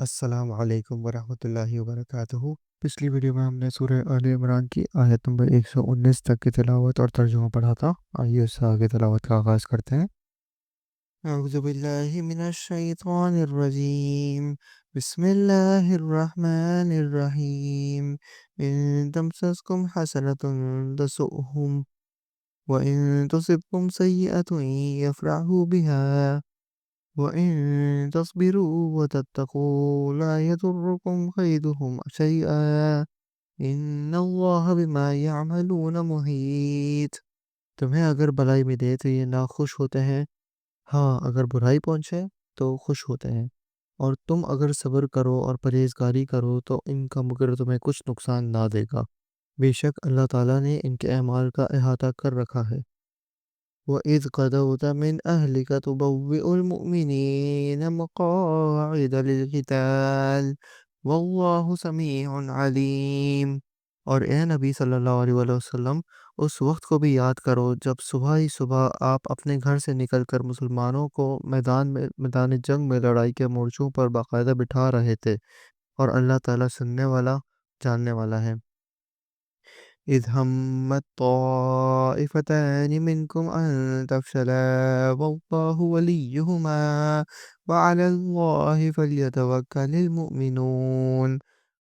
السلام علیکم ورحمۃ اللہ وبرکاتہ۔ پچھلی ویڈیو میں ہم نے سورہ آل عمران کی آیت نمبر 119 تک کی تلاوت اور ترجمہ پڑھا تھا۔ آئیے اس سے آگے تلاوت کا آغاز کرتے ہیں۔ اعوذ باللہ من الشیطان الرجیم، بسم اللہ الرحمن الرحیم۔ ان تمسسکم حسنۃ تسؤہم وَإِن تُصِبْكُمْ سَيِّئَةٌ يَفْرَحُوا بِهَا وَإِن تَصْبِرُوا وَتَتَّقُوا لَا يَضُرُّكُمْ كَيْدُهُمْ شَيْئًا إِنَّ اللَّهَ بِمَا يَعْمَلُونَ مُحِيطٌ۔ تمہیں اگر بلائی ملے تو یہ ناخوش ہوتے ہیں، ہاں اگر برائی پہنچے تو خوش ہوتے ہیں، اور تم اگر صبر کرو اور پرہیزگاری کرو تو ان کا مگر تمہیں کچھ نقصان نہ دے گا، بے شک اللہ تعالیٰ نے ان کے اعمال کا احاطہ کر رکھا ہے۔ وَإِذْ غَدَوْتَ مِنْ أَهْلِكَ تُبَوِّئُ الْمُؤْمِنِينَ مَقَاعِدَ لِلْقِتَالِ وَاللَّهُ سَمِيعٌ عَلِيمٌ۔ اور اے نبی صلی اللہ علیہ وآلہ وسلم، اس وقت کو بھی یاد کرو جب صبح ہی صبح آپ اپنے گھر سے نکل کر مسلمانوں کو میدان جنگ میں لڑائی کے مورچوں پر باقاعدہ بٹھا رہے تھے، اور اللہ تعالیٰ سننے والا جاننے والا ہے۔ إِذْ هَمَّتْ طَائِفَتَانِ مِنْكُمْ أَن تَفْشَلَا وَاللَّهُ وَلِيُّهُمَا وَعَلَى اللَّهِ فَلْيَتَوَكَّلِ الْمُؤْمِنُونَ۔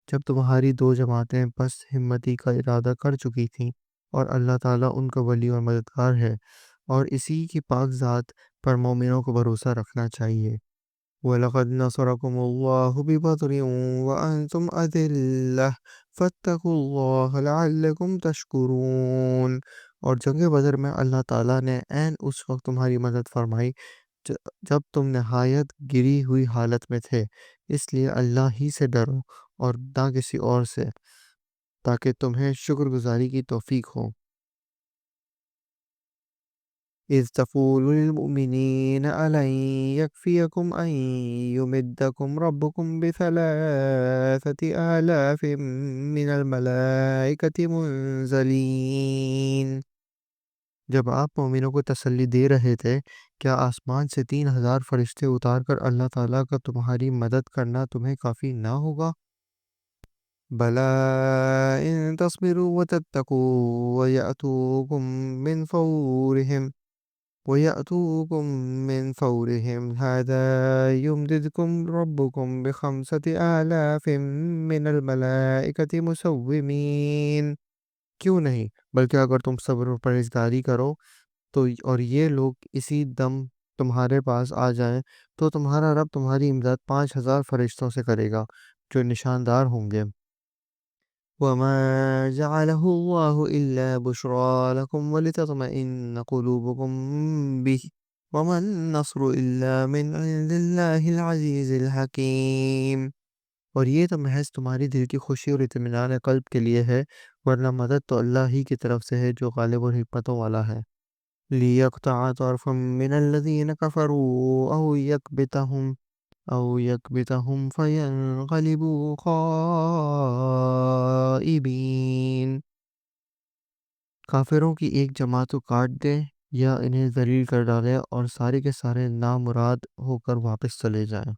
جب تمہاری دو جماعتیں بس ہمتی کا ارادہ کر چکی تھیں، اور اللہ تعالیٰ ان کا ولی اور مددگار ہے، اور اسی کی پاک ذات پر مومنوں کو بھروسہ رکھنا چاہیے۔ وَلَقَدْ نَصَرَكُمُ اللَّهُ بِبَدْرٍ وَأَنْتُمْ أَذِلَّةٌ فَاتَّقُوا اللَّهَ لَعَلَّكُمْ تَشْكُرُونَ۔ اور جنگ بدر میں اللہ تعالیٰ نے عین اس وقت تمہاری مدد فرمائی جب تم نہایت گری ہوئی حالت میں تھے، اس لیے اللہ ہی سے ڈرو اور نہ کسی اور سے، تاکہ تمہیں شکر گزاری کی توفیق ہو۔ إِذْ تَقُولُ لِلْمُؤْمِنِينَ أَلَنْ يَكْفِيَكُمْ أَنْ يُمِدَّكُمْ رَبُّكُمْ ب3,000 مِّنَ الْمَلَائِكَةِ مُنزَلِينَ۔ جب آپ مومنوں کو تسلی دے رہے تھے، کیا آسمان سے 3,000 فرشتے اتار کر اللہ تعالیٰ کا تمہاری مدد کرنا تمہیں کافی نہ ہوگا؟ بَلَىٰ إِن تَصْبِرُوا وَتَتَّقُوا وَيَأْتُوكُم مِّن فَوْرِهِمْ هَٰذَا يُمْدِدْكُمْ رَبُّكُم ب5,000 مِّنَ الْمَلَائِكَةِ مُسَوِّمِينَ۔ کیوں نہیں، بلکہ اگر تم صبر و پرہیزگاری کرو تو اور یہ لوگ اسی دم تمہارے پاس آ جائیں تو تمہارا رب تمہاری امداد 5,000 فرشتوں سے کرے گا جو نشاندار ہوں گے۔ وَمَا جَعَلَهُ اللَّهُ إِلَّا بُشْرَىٰ لَكُمْ وَلِتَطْمَئِنَّ قُلُوبُكُم بِهِ وَمَا النَّصْرُ إِلَّا مِنْ عِندِ اللَّهِ الْعَزِيزِ الْحَكِيمِ۔ اور یہ تو محض تمہاری دل کی خوشی اور اطمینان قلب کے لیے ہے، ورنہ مدد تو اللہ ہی کی طرف سے ہے جو غالب اور حکمتوں والا ہے۔ لِيَقْطَعَ طَرْفًا مِّنَ الَّذِينَ كَفَرُوا أَوْ يَكْبِتَهُمْ فَيَنقَلِبُوا خَائِبِينَ۔ کافروں کی ایک جماعت کو کاٹ دے یا انہیں ذلیل کر ڈالے اور سارے کے سارے نامراد ہو کر واپس چلے جائیں۔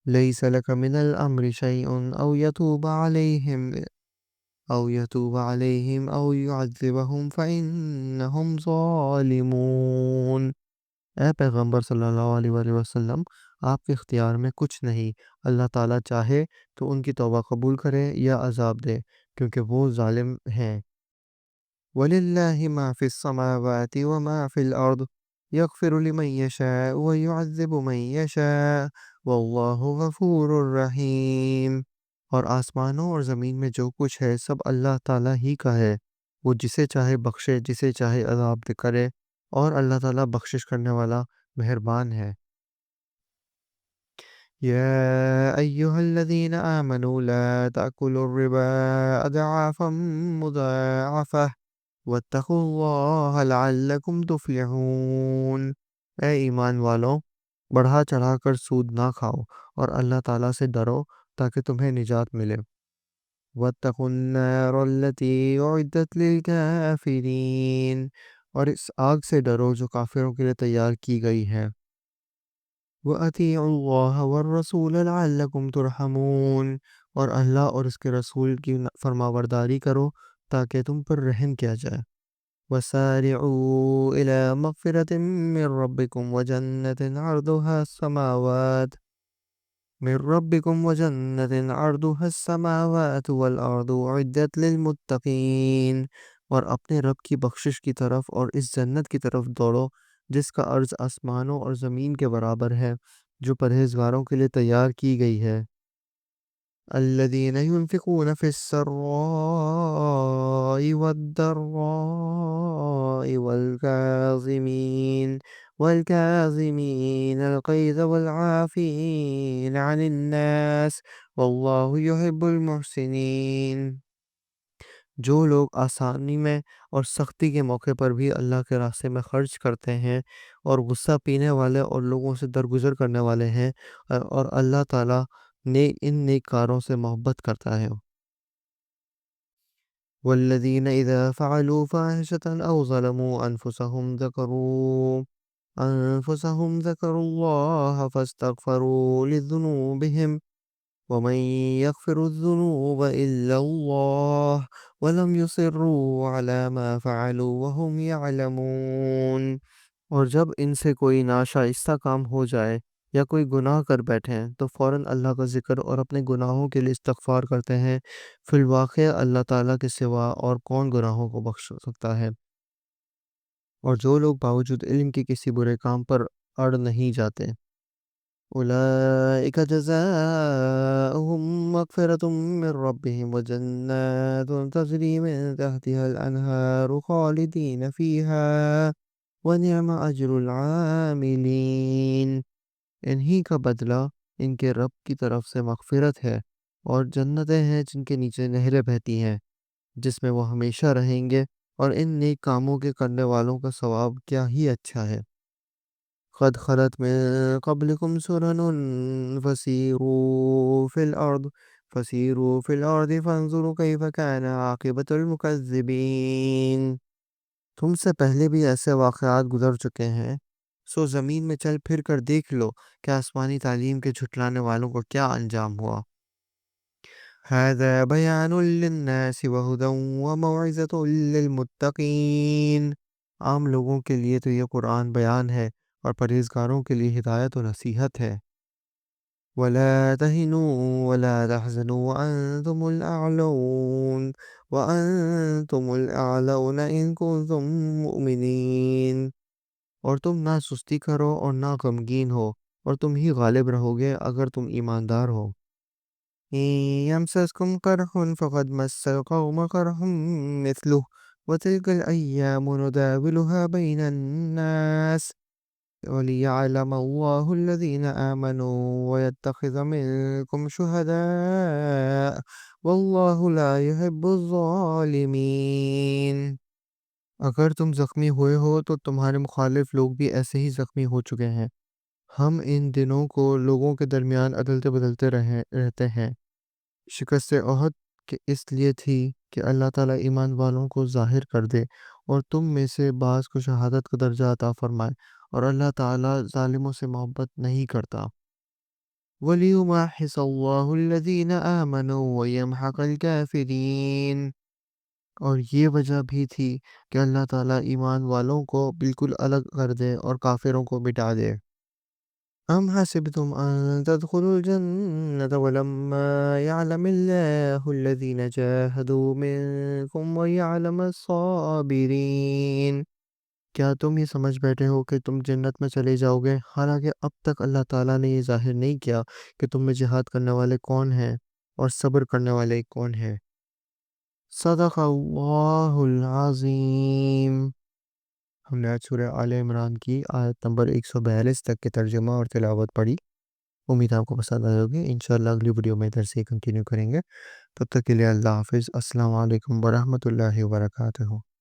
لَيْسَ لَكَ مِنَ الْأَمْرِ شَيْءٌ أَوْ يَتُوبَ عَلَيْهِمْ أَوْ يُعَذِّبَهُمْ فَإِنَّهُمْ ظَالِمُونَ۔ اے پیغمبر صلی اللہ علیہ وآلہ وسلم، آپ کے اختیار میں کچھ نہیں، اللہ تعالیٰ چاہے تو ان کی توبہ قبول کرے یا عذاب دے، کیونکہ وہ ظالم ہیں۔ وَلِلَّهِ مَا فِي السَّمَاوَاتِ وَمَا فِي الْأَرْضِ يَغْفِرُ لِمَن يَشَاءُ وَيُعَذِّبُ مَن يَشَاءُ وَاللَّهُ غَفُورٌ رَّحِيمٌ۔ اور آسمانوں اور زمین میں جو کچھ ہے سب اللہ تعالیٰ ہی کا ہے، وہ جسے چاہے بخشے جسے چاہے عذاب کرے، اور اللہ تعالیٰ بخشش کرنے والا مہربان ہے۔ يَا أَيُّهَا الَّذِينَ آمَنُوا لَا تَأْكُلُوا الرِّبَا أَضْعَافًا مُضَاعَفَةً وَاتَّقُوا اللَّهَ لَعَلَّكُمْ تُفْلِحُونَ۔ اے ایمان والو، بڑھا چڑھا کر سود نہ کھاؤ، اور اللہ تعالیٰ سے ڈرو تاکہ تمہیں نجات ملے۔ وَاتَّقُوا النَّارَ الَّتِي أُعِدَّتْ لِلْكَافِرِينَ۔ اور اس آگ سے ڈرو جو کافروں کے لیے تیار کی گئی ہے۔ وَأَطِيعُوا اللَّهَ وَالرَّسُولَ لَعَلَّكُمْ تُرْحَمُونَ، اور اللہ اور اس کے رسول کی فرمانبرداری کرو تاکہ تم پر رحم کیا جائے۔ وَسَارِعُوا إِلَى مَغْفِرَةٍ مِّن رَّبِّكُمْ وَجَنَّةٍ عَرْضُهَا السَّمَاوَاتُ وَالْأَرْضُ أُعِدَّتْ لِلْمُتَّقِينَ، اور اپنے رب کی بخشش کی طرف اور اس جنت کی طرف دوڑو جس کا عرض آسمانوں اور زمین کے برابر ہے، جو پرہیزگاروں کے لیے تیار کی گئی ہے۔ الذين ينفقون في السراء والضراء والكاظمين الغيظ والعافين عن الناس والله يحب المحسنين، جو لوگ آسانی میں اور سختی کے موقع پر بھی اللہ کے راستے میں خرچ کرتے ہیں اور غصہ پینے والے اور لوگوں سے درگزر کرنے والے ہیں، اور اللہ تعالیٰ نے ان نیک کاروں سے محبت کرتا ہے۔ والذین اذا فعلوا فاحشة او ظلموا انفسهم ذکروا اللہ فاستغفروا لذنوبهم ومن يغفر الذنوب الا اللہ ولم يصروا على ما فعلوا وهم يعلمون، اور جب ان سے کوئی ناشائستہ کام ہو جائے یا کوئی گناہ کر بیٹھیں تو فوراً اللہ کا ذکر اور اپنے گناہوں کے لیے استغفار کرتے ہیں۔ فی الواقع اللہ تعالیٰ کے سوا اور کون گناہوں کو بخش سکتا ہے، اور جو لوگ باوجود علم کے کسی برے کام پر اڑ نہیں جاتے۔ اولئک جزاؤہم مغفرۃ من ربہم وجنات تجری من تحتها الانہار خالدین فیہا وَنِعْمَ أَجْرُ الْعَامِلِينَ، انہی کا بدلہ ان کے رب کی طرف سے مغفرت ہے اور جنتیں ہیں جن کے نیچے نہریں بہتی ہیں، جس میں وہ ہمیشہ رہیں گے، اور ان نیک کاموں کے کرنے والوں کا ثواب کیا ہی اچھا ہے۔ قد خلت من قبلكم سنن فسیروا فی الارض فانظروا کیف کان عاقبۃ المکذبین، تم سے پہلے بھی ایسے واقعات گزر چکے ہیں، سو زمین میں چل پھر کر دیکھ لو کہ آسمانی تعلیم کے جھٹلانے والوں کو کیا انجام ہوا۔ هذا بیان للناس وہدی وموعظۃ للمتقین، عام لوگوں کے لیے تو یہ قرآن بیان ہے اور پرہیزگاروں کے لیے ہدایت و نصیحت ہے۔ وَلَا تَهِنُوا وَلَا تَحْزَنُوا وَأَنْتُمُ الْأَعْلَوْنَ إِن كُنتُم مُّؤْمِنِينَ، اور تم نہ سستی کرو اور نہ غمگین ہو، اور تم ہی غالب رہو گے اگر تم ایماندار ہو۔ إِن يَمْسَسْكُمْ قَرْحٌ فَقَدْ مَسَّ الْقَوْمَ قَرْحٌ مِّثْلُهُ وَتِلْكَ الْأَيَّامُ نُدَاوِلُهَا بَيْنَ النَّاسِ وَلِيَعْلَمَ اللَّهُ الَّذِينَ آمَنُوا وَيَتَّخِذَ مِنكُمْ شُهَدَاءَ وَاللَّهُ لَا يُحِبُّ الظَّالِمِينَ، اگر تم زخمی ہوئے ہو تو تمہارے مخالف لوگ بھی ایسے ہی زخمی ہو چکے ہیں۔ ہم ان دنوں کو لوگوں کے درمیان عدلتے بدلتے رہتے ہیں۔ شکست احد کہ اس لیے تھی کہ اللہ تعالیٰ ایمان والوں کو ظاہر کر دے اور تم میں سے بعض کو شہادت کا درجہ عطا فرمائے، اور اللہ تعالیٰ ظالموں سے محبت نہیں کرتا۔ وَلِيُمَحِّصَ اللَّهُ الَّذِينَ آمَنُوا وَيَمْحَقَ الْكَافِرِينَ، اور یہ وجہ بھی تھی کہ اللہ تعالیٰ ایمان والوں کو بالکل الگ کر دے اور کافروں کو مٹا دے۔ أَمْ حَسِبْتُمْ أَن تَدْخُلُوا الْجَنَّةَ وَلَمَّا يَعْلَمِ اللَّهُ الَّذِينَ جَاهَدُوا مِنكُمْ وَيَعْلَمَ الصَّابِرِينَ، کیا تم یہ سمجھ بیٹھے ہو کہ تم جنت میں چلے جاؤ گے، حالانکہ اب تک اللہ تعالیٰ نے یہ ظاہر نہیں کیا کہ تم میں جہاد کرنے والے کون ہیں اور صبر کرنے والے کون ہیں۔ صدق اللہ العظیم۔ ہم نے آج سورہ آل عمران کی آیت نمبر 142 تک کے ترجمہ اور تلاوت پڑھی، امید آپ کو پسند آئے ہوگی۔ انشاءاللہ اگلی ویڈیو میں ادھر سے کنٹینیو کریں گے، تب تک کے لیے اللہ حافظ۔ السلام علیکم ورحمۃ اللہ وبرکاتہ۔